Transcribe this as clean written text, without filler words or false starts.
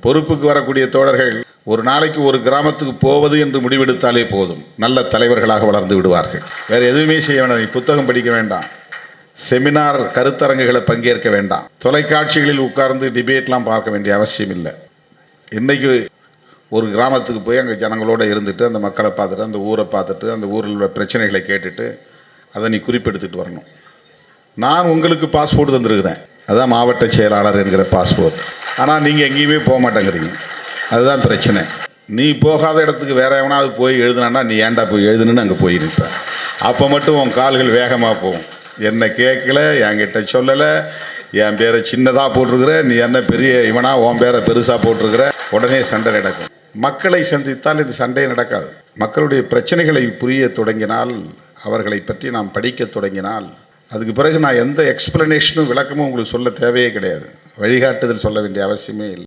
பொறுப்புக்கு வரக்கூடிய தோழர்கள் ஒரு நாளைக்கு ஒரு கிராமத்துக்கு போவது என்று முடிவெடுத்தாலே போதும், நல்ல தலைவர்களாக வளர்ந்து விடுவார்கள். வேறு எதுவுமே செய்ய வேண்டாம். புத்தகம் படிக்க வேண்டாம், செமினார் கருத்தரங்குகளை பங்கேற்க வேண்டாம், தொலைக்காட்சிகளில் உட்கார்ந்து டிபேட்லாம் பார்க்க வேண்டிய அவசியம் இல்லை. இன்றைக்கு ஒரு கிராமத்துக்கு போய் அங்கே ஜனங்களோடு இருந்துட்டு அந்த மக்களை பார்த்துட்டு அந்த ஊரை பார்த்துட்டு அந்த ஊரில் உள்ள பிரச்சனைகளை கேட்டுட்டு அதை நீ குறிப்பெடுத்துட்டு வரணும். நான் உங்களுக்கு பாஸ்போர்ட் தந்துருக்கிறேன், அதுதான் மாவட்ட செயலாளர் என்கிற பாஸ்போர்ட். ஆனால் நீங்கள் எங்கேயுமே போக மாட்டேங்கிறீங்க, அதுதான் பிரச்சனை. நீ போகாத இடத்துக்கு வேற எவனாவது போய் எழுதுனான்னா நீ ஏன்டா போய் எழுதுன்னு அங்கே போயிருப்ப. அப்போ மட்டும் உன் கால்கள் வேகமாக போகும். என்னை கேட்கல, என்கிட்ட சொல்லலை, என் பேரை சின்னதாக போட்டிருக்கிற, நீ என்ன பெரிய இவனா உன் பேரை பெருசாக போட்டிருக்கிற, உடனே சண்டை நடக்கும். மக்களை சந்தித்தால் இது சண்டையே நடக்காது. மக்களுடைய பிரச்சனைகளை புரிய தொடங்கினால், அவர்களை பற்றி நாம் படிக்க தொடங்கினால், அதுக்கு பிறகு நான் எந்த எக்ஸ்பிளனேஷனும் விளக்கமும் உங்களுக்கு சொல்ல தேவையே கிடையாது. வழிகாட்டுதல் சொல்ல வேண்டிய அவசியமே இல்லை.